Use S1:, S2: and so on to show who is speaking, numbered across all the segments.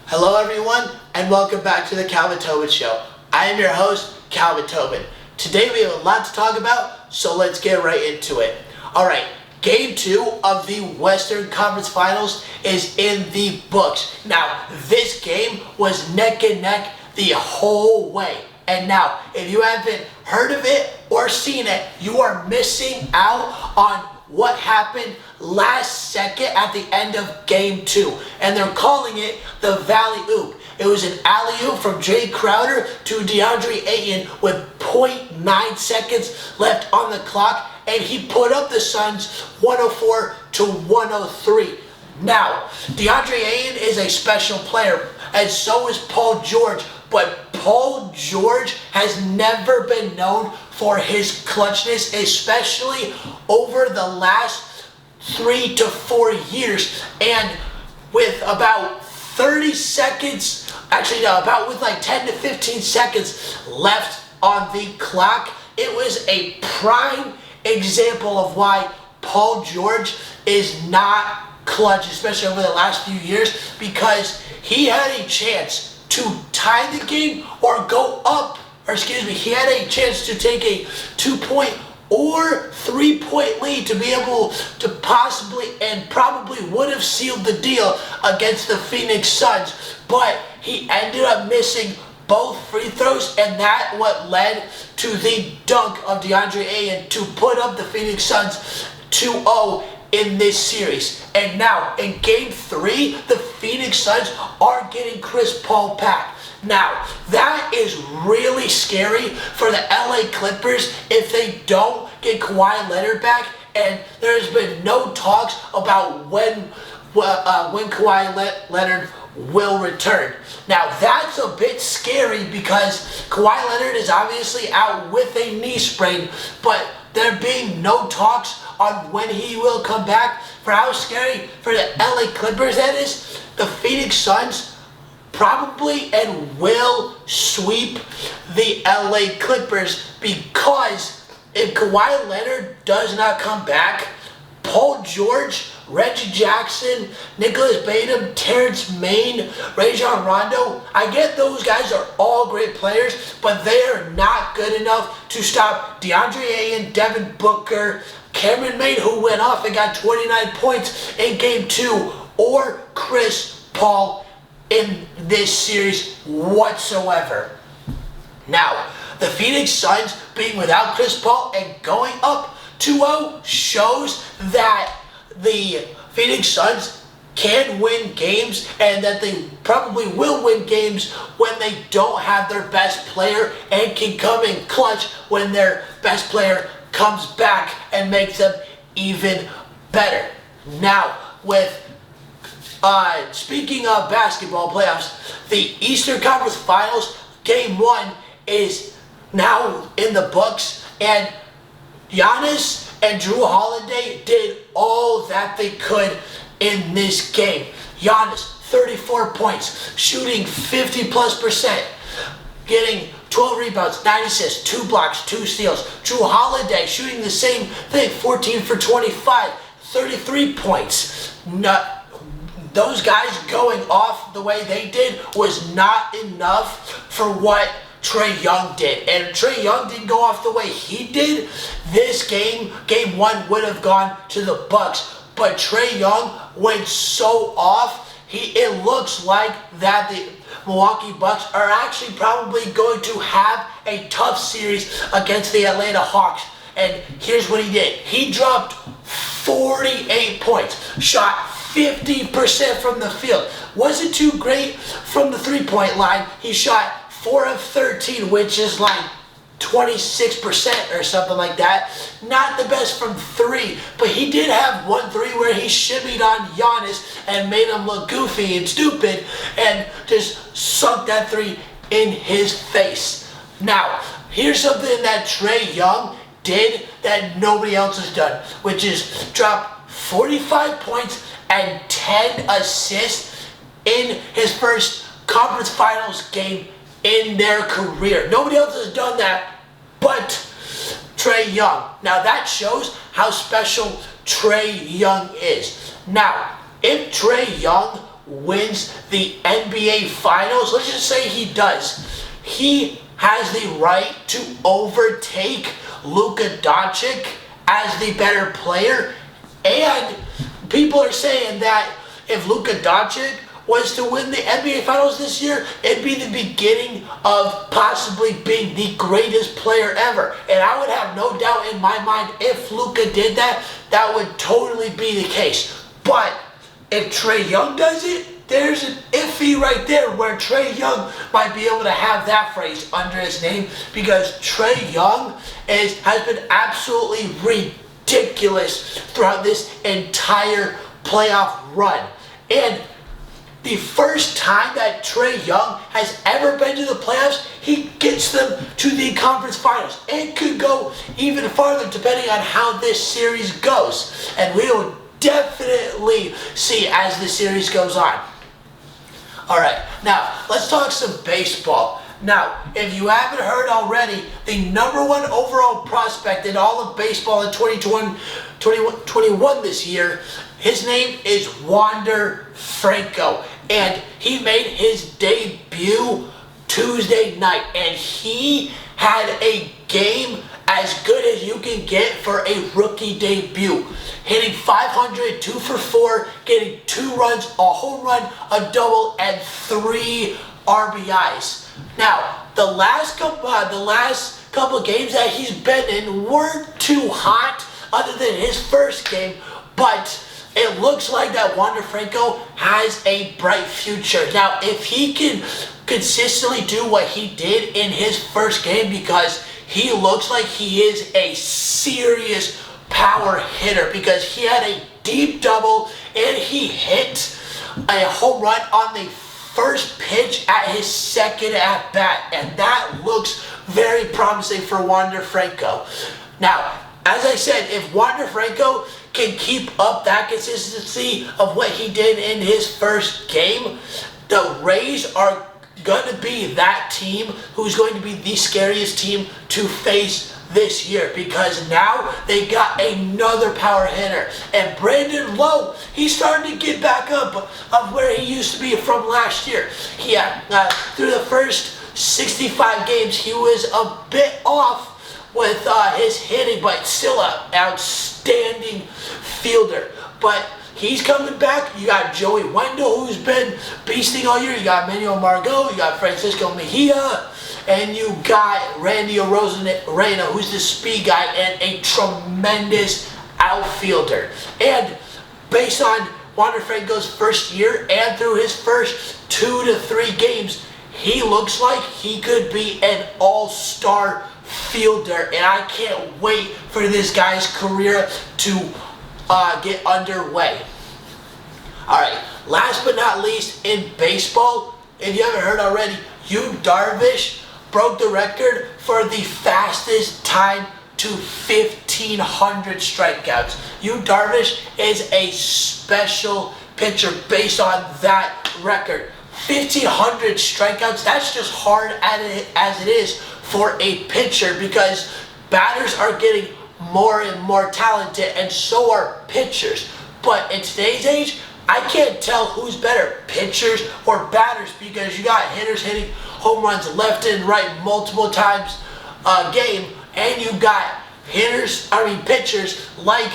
S1: Hello everyone, and welcome back to the Calvin Tobin Show. I am your host, Calvin Tobin. Today we have a lot to talk about, so let's get right into it. Alright, Game 2 of the Western Conference Finals is in the books. Now, this game was neck and neck the whole way. And now, if you haven't heard of it or seen it, you are missing out on what happened last second at the end of Game 2. And they're calling it the Valley Oop. It was an alley-oop from Jay Crowder to DeAndre Ayton with 0.9 seconds left on the clock, and he put up the Suns 104 to 103. Now, DeAndre Ayton is a special player, and so is Paul George, but Paul George has never been known for his clutchness, especially over the last 3 to 4 years. And with about 30 seconds, with like 10 to 15 seconds left on the clock, it was a prime example of why Paul George is not clutch, especially over the last few years, because he had a chance to tie the game or go up, he had a chance to take a 2-point or 3-point lead to be able to possibly and probably would have sealed the deal against the Phoenix Suns, but he ended up missing both free throws, and that what led to the dunk of DeAndre Ayton to put up the Phoenix Suns 2-0 in this series. And now in Game 3, the Phoenix Suns are getting Chris Paul back. Now, that is really scary for the LA Clippers if they don't get Kawhi Leonard back, and there's been no talks about when Kawhi Leonard will return. Now, that's a bit scary because Kawhi Leonard is obviously out with a knee sprain, but there being no talks on when he will come back. For how scary for the LA Clippers that is, the Phoenix Suns probably and will sweep the LA Clippers, because if Kawhi Leonard does not come back, Paul George, Reggie Jackson, Nicholas Batum, Terrence Mann, Rajon Rondo, I get those guys are all great players, but they are not good enough to stop DeAndre Ayton, Devin Booker, Cameron Payne, who went off and got 29 points in Game 2, or Chris Paul in this series whatsoever. Now, the Phoenix Suns being without Chris Paul and going up 2-0 shows that the Phoenix Suns can win games, and that they probably will win games when they don't have their best player, and can come in clutch when their best player comes back and makes them even better. Now, with speaking of basketball playoffs, the Eastern Conference Finals Game 1 is now in the books, and Giannis and Jrue Holiday did all that they could in this game. Giannis, 34 points, shooting 50+%, getting 12 rebounds, 9 assists, 2 blocks, 2 steals. Jrue Holiday shooting the same thing, 14 for 25, 33 points. Those guys going off the way they did was not enough for what Trae Young did. And Trae Young didn't go off the way he did. This game 1 would have gone to the Bucks. But Trae Young went so off, it looks like that the Milwaukee Bucks are actually probably going to have a tough series against the Atlanta Hawks. And here's what he did. He dropped 48 points, shot 50% from the field. Wasn't too great from the 3-point line. He shot 4 of 13, which is like 26% or something like that. Not the best from 3, but he did have 1 3 where he shimmied on Giannis and made him look goofy and stupid, and just sunk that 3 in his face. Now, here's something that Trae Young did that nobody else has done, which is drop 45 points and 10 assists in his first conference finals game in their career. Nobody else has done that but Trae Young. Now that shows how special Trae Young is. Now, if Trae Young wins the NBA Finals, let's just say he does, he has the right to overtake Luka Doncic as the better player. And people are saying that if Luka Doncic was to win the NBA Finals this year, it'd be the beginning of possibly being the greatest player ever. And I would have no doubt in my mind, if Luka did that, that would totally be the case. But if Trae Young does it, there's an iffy right there where Trae Young might be able to have that phrase under his name, because Trae Young has been absolutely ridiculous throughout this entire playoff run. And the first time that Trae Young has ever been to the playoffs, he gets them to the conference finals. It could go even farther depending on how this series goes. And we will definitely see as the series goes on. Alright, now let's talk some baseball. Now, if you haven't heard already, the #1 overall prospect in all of baseball in 2021 this year, his name is Wander Franco. And he made his debut Tuesday night. And he had a game as good as you can get for a rookie debut. Hitting .500, 2 for 4, getting 2 runs, a home run, a double, and 3 RBIs. Now, the last couple games that he's been in weren't too hot, other than his first game, but it looks like that Wander Franco has a bright future. Now, if he can consistently do what he did in his first game, because he looks like he is a serious power hitter, because he had a deep double and he hit a home run on the first pitch at his second at bat, and that looks very promising for Wander Franco. Now, as I said, if Wander Franco can keep up that consistency of what he did in his first game, the Rays are going to be that team who's going to be the scariest team to face this year, because now they got another power hitter. And Brandon Lowe, he's starting to get back up of where he used to be from last year. Through the first 65 games, he was a bit off with his hitting, but still an outstanding fielder. But he's coming back. You got Joey Wendell, who's been beasting all year. You got Manuel Margot. You got Francisco Mejia. And you got Randy Arozarena, who's the speed guy and a tremendous outfielder. And based on Wander Franco's first year and through his first 2 to 3 games, he looks like he could be an all-star fielder. And I can't wait for this guy's career to get underway. Alright, last but not least in baseball, if you haven't heard already, Yu Darvish broke the record for the fastest time to 1,500 strikeouts. Yu Darvish is a special pitcher based on that record. 1,500 strikeouts, that's just hard as it is for a pitcher, because batters are getting more and more talented, and so are pitchers. But in today's age, I can't tell who's better, pitchers or batters, because you got hitters hitting home runs left and right multiple times a game, and you got pitchers like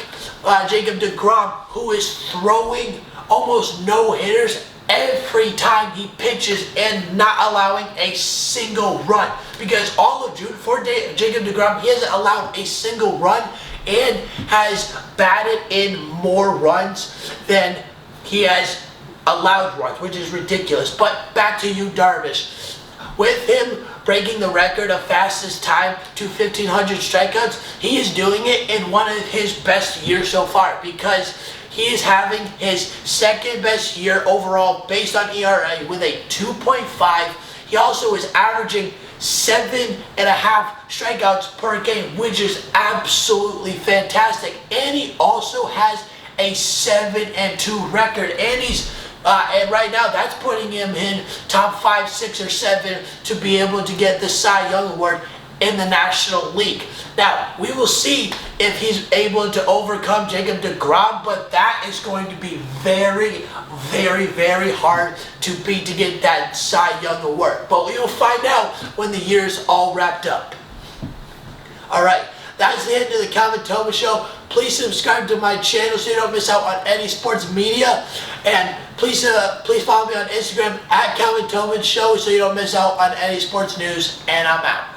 S1: Jacob deGrom, who is throwing almost no hitters every time he pitches and not allowing a single run. Because all of June for Jacob deGrom, he hasn't allowed a single run and has batted in more runs than he has allowed runs, which is ridiculous. But back to Yu Darvish. With him breaking the record of fastest time to 1,500 strikeouts, he is doing it in one of his best years so far, because he is having his second best year overall based on ERA with a 2.5. He also is averaging 7.5 strikeouts per game, which is absolutely fantastic. And he also has a 7-2 record, and he's and right now that's putting him in top 5, 6, or 7 to be able to get the Cy Young Award. in the National League. Now, we will see if he's able to overcome Jacob deGrom, but that is going to be very, very, very hard to beat to get that Cy Young award. But we will find out when the year's all wrapped up. Alright, that's the end of the Calvin Tobin Show. Please subscribe to my channel so you don't miss out on any sports media. And please follow me on Instagram at Calvin Tobin Show so you don't miss out on any sports news. And I'm out.